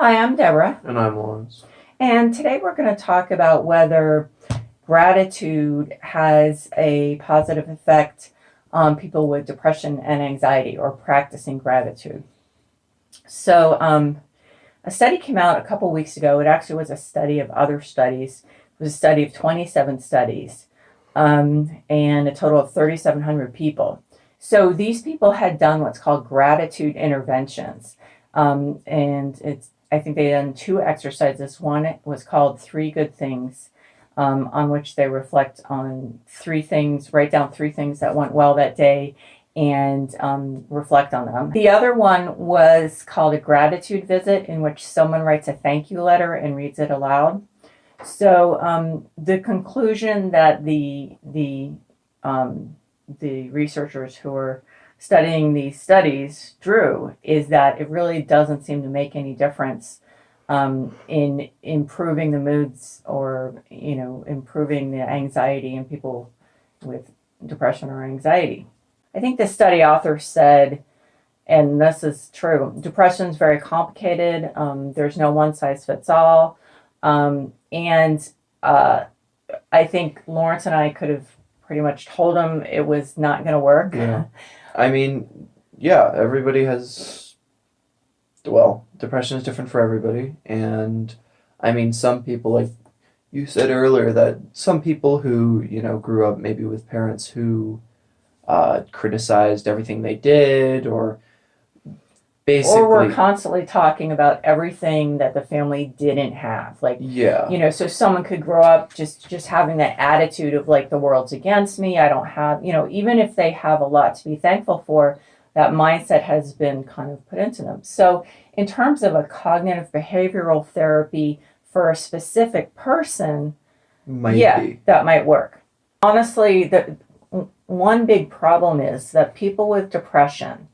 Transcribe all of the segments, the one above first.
Hi, I'm Deborah, And I'm Lawrence. and today we're going to talk about whether gratitude has a positive effect on people with depression and anxiety or practicing gratitude. So, a study came out a couple weeks ago. It actually was a study of other studies. It was a study of 27 studies and a total of 3,700 people. So these people had done what's called gratitude interventions. And I think they done two exercises. One was called Three Good Things, on which they reflect on three things, write down three things that went well that day, and reflect on them. The other one was called a gratitude visit, in which someone writes a thank you letter and reads it aloud. So the conclusion that the researchers who were studying these studies drew is that it really doesn't seem to make any difference in improving the moods or improving the anxiety in people with depression or anxiety. I think the study author said, and this is true, depression is very complicated. There's no one size fits all. And I think Lawrence and I could have pretty much told him it was not going to work. Yeah. I mean, yeah, everybody has, well, depression is different for everybody. And I mean, some people, like you said earlier, that some people who, grew up maybe with parents who criticized everything they did or basically. Or we're constantly talking about everything that the family didn't have. Like, yeah. So someone could grow up just having that attitude of like, the world's against me. I don't have, even if they have a lot to be thankful for, that mindset has been kind of put into them. So in terms of a cognitive behavioral therapy for a specific person, that might work. Honestly, the one big problem is that people with depression,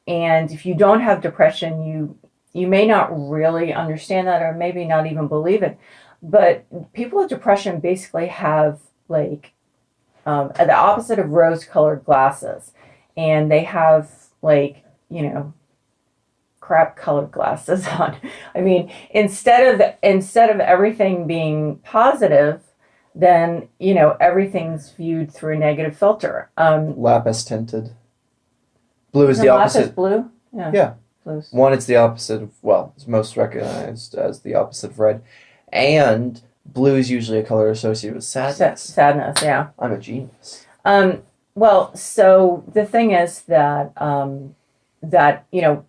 and if you don't have depression, you may not really understand that or maybe not even believe it. But people with depression basically have like the opposite of rose-colored glasses. And they have like, crap-colored glasses on. I mean, instead of everything being positive, then, everything's viewed through a negative filter. Lapis tinted. Blue is the opposite. Lapis blue? Yeah. Blues. One, it's the opposite of, well, it's most recognized as the opposite of red. And blue is usually a color associated with sadness. Sadness, yeah. I'm a genius. Well, so the thing is that,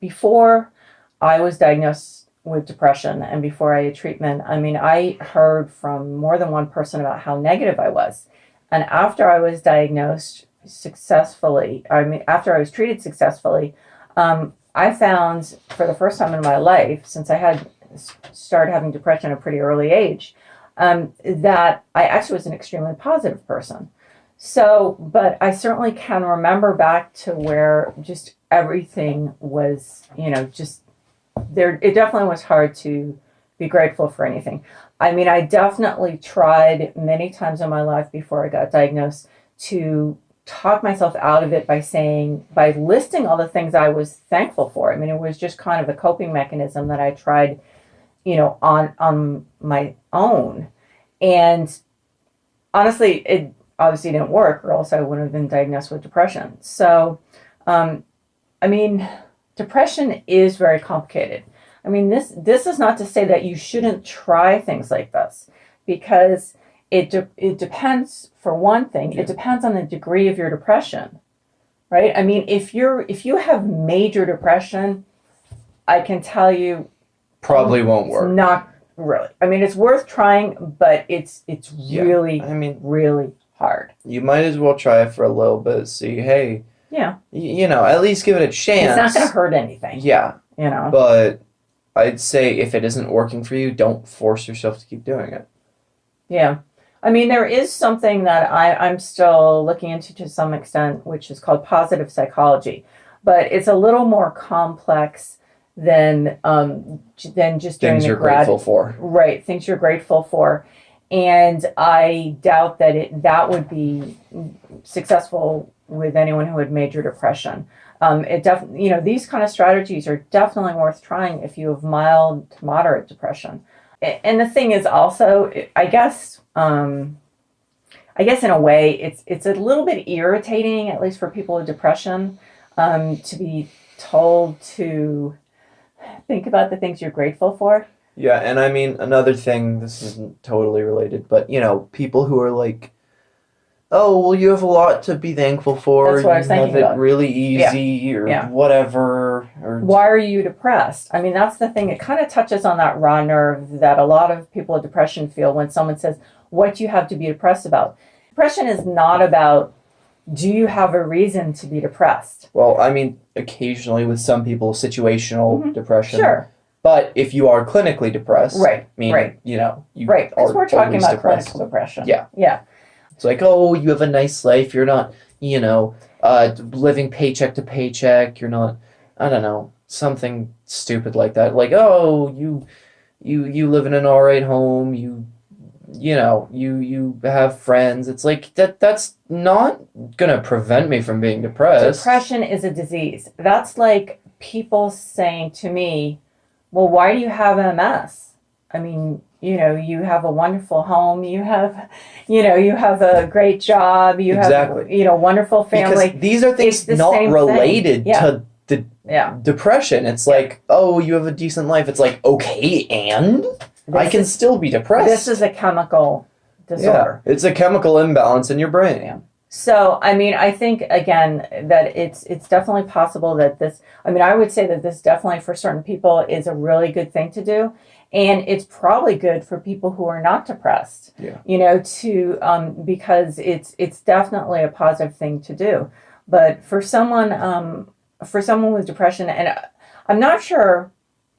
before I was diagnosed with depression and before I had treatment, I heard from more than one person about how negative I was. And after I was diagnosed successfully, after I was treated successfully, I found for the first time in my life, since I had started having depression at a pretty early age, that I actually was an extremely positive person. So, but I certainly can remember back to where just everything was, just there. It definitely was hard to be grateful for anything. I definitely tried many times in my life before I got diagnosed to talk myself out of it by listing all the things I was thankful for. It was just kind of a coping mechanism that I tried, on my own. And honestly, it obviously didn't work, or else I wouldn't have been diagnosed with depression. So, depression is very complicated. This is not to say that you shouldn't try things like this, because it depends, for one thing, it depends on the degree of your depression, right? If you have major depression, I can tell you, probably won't work. Not really. It's worth trying, but it's really, really hard. You might as well try it for a little bit, see, hey, at least give it a chance. It's not going to hurt anything. Yeah. But I'd say if it isn't working for you, don't force yourself to keep doing it. Yeah. There is something that I'm still looking into to some extent, which is called positive psychology. But it's a little more complex than just things you're grateful for. Right, things you're grateful for. And I doubt that would be successful with anyone who had major depression. These kind of strategies are definitely worth trying if you have mild to moderate depression. And the thing is also, I guess in a way, it's a little bit irritating, at least for people with depression, to be told to think about the things you're grateful for. Yeah, and I mean, another thing, this isn't totally related, but, people who are like, oh, well, you have a lot to be thankful for. That's what I was thinking You have about. it really easy or whatever. Or Why are you depressed? I mean, that's the thing. It kind of touches on that raw nerve that a lot of people with depression feel when someone says, what do you have to be depressed about? Depression is not about, do you have a reason to be depressed? Well, I mean, occasionally with some people, situational depression. Sure. But if you are clinically depressed, right, meaning, right. you Right, because we're talking always about depressed. clinical depression. Yeah. Yeah. It's like, oh, you have a nice life. You're not, living paycheck to paycheck. You're not, I don't know, something stupid like that. Like, oh, you live in an all right home. You have friends. It's like that's not gonna prevent me from being depressed. Depression is a disease. That's like people saying to me, well, why do you have MS? I mean, you have a wonderful home, you have a great job, you Exactly. have, wonderful family. Because these are things It's the not same related thing. Yeah. to the depression. It's like, oh, you have a decent life. It's like, okay, and I can still be depressed. This is a chemical disorder. Yeah, it's a chemical imbalance in your brain. Yeah. So, I mean, I think, again, that it's definitely possible that this, I mean, I would say that this definitely for certain people is a really good thing to do. And it's probably good for people who are not depressed, because it's definitely a positive thing to do. But for someone with depression, and I'm not sure,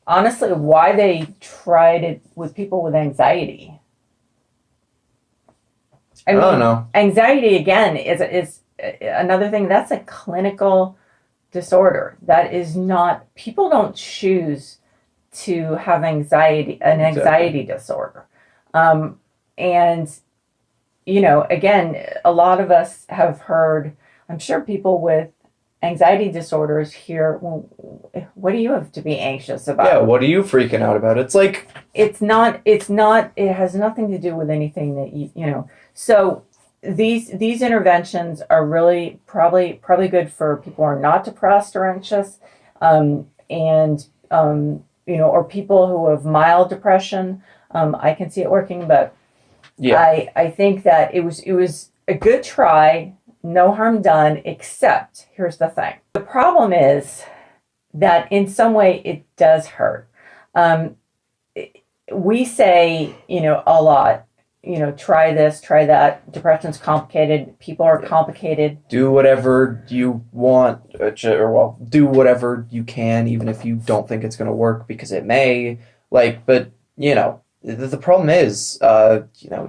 honestly, why they tried it with people with anxiety. I don't know. Anxiety, again, is another thing. That's a clinical disorder. That is not, people don't choose to have anxiety disorder. And, again, a lot of us have heard, I'm sure people with anxiety disorders hear, well, what do you have to be anxious about? Yeah, what are you freaking out about? It's like, it has nothing to do with anything that so these interventions are really probably good for people who are not depressed or anxious, or people who have mild depression. I can see it working, but yeah, I think that it was a good try, no harm done, except here's the thing. The problem is that in some way it does hurt. We say, a lot, try this, try that. Depression's complicated. People are complicated. Do whatever you want, do whatever you can, even if you don't think it's going to work, because it may. But the problem is,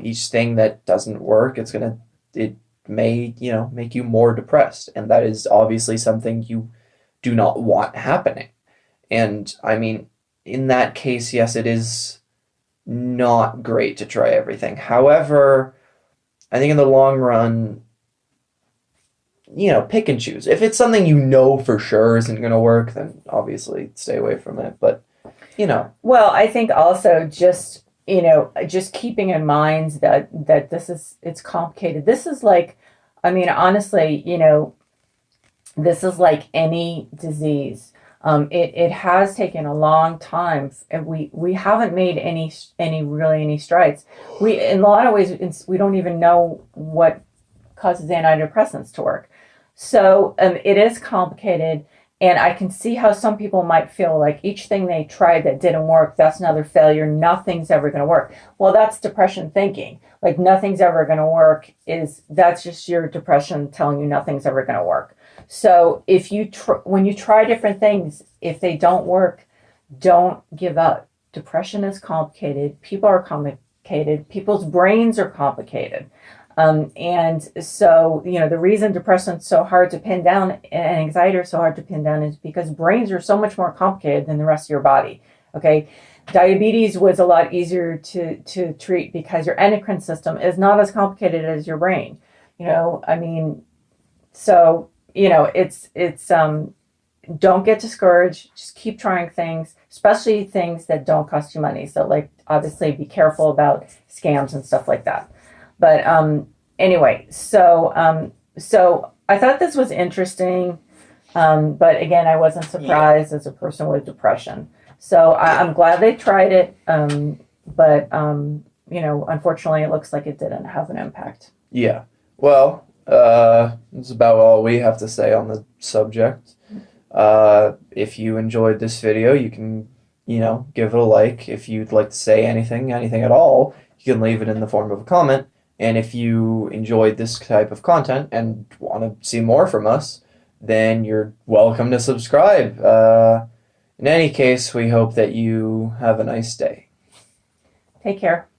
each thing that doesn't work, it may, make you more depressed, and that is obviously something you do not want happening. And I mean, in that case, yes, it is not great to try everything. However, I think in the long run, pick and choose. If it's something for sure isn't going to work, then obviously stay away from it. But, Well, I think also just keeping in mind that it's complicated. This is like, I mean, honestly, this is like any disease. It has taken a long time, and we haven't made any strides. In a lot of ways, we don't even know what causes antidepressants to work. So it is complicated, and I can see how some people might feel like each thing they tried that didn't work, that's another failure. Nothing's ever going to work. Well, that's depression thinking. Like nothing's ever going to work that's just your depression telling you nothing's ever going to work. So if when you try different things, if they don't work, don't give up. Depression is complicated. People are complicated. People's brains are complicated. And so, the reason depression is so hard to pin down and anxiety are so hard to pin down is because brains are so much more complicated than the rest of your body. Okay. Diabetes was a lot easier to treat because your endocrine system is not as complicated as your brain. I mean, so, don't get discouraged. Just keep trying things, especially things that don't cost you money. So, like, obviously, be careful about scams and stuff like that. But anyway, so I thought this was interesting. But again, I wasn't surprised as a person with depression. So I'm glad they tried it. But unfortunately, it looks like it didn't have an impact. Yeah. Well, that's about all we have to say on the subject. If you enjoyed this video, you can, give it a like. If you'd like to say anything at all, you can leave it in the form of a comment. And if you enjoyed this type of content and want to see more from us, then you're welcome to subscribe. In any case, we hope that you have a nice day. Take care.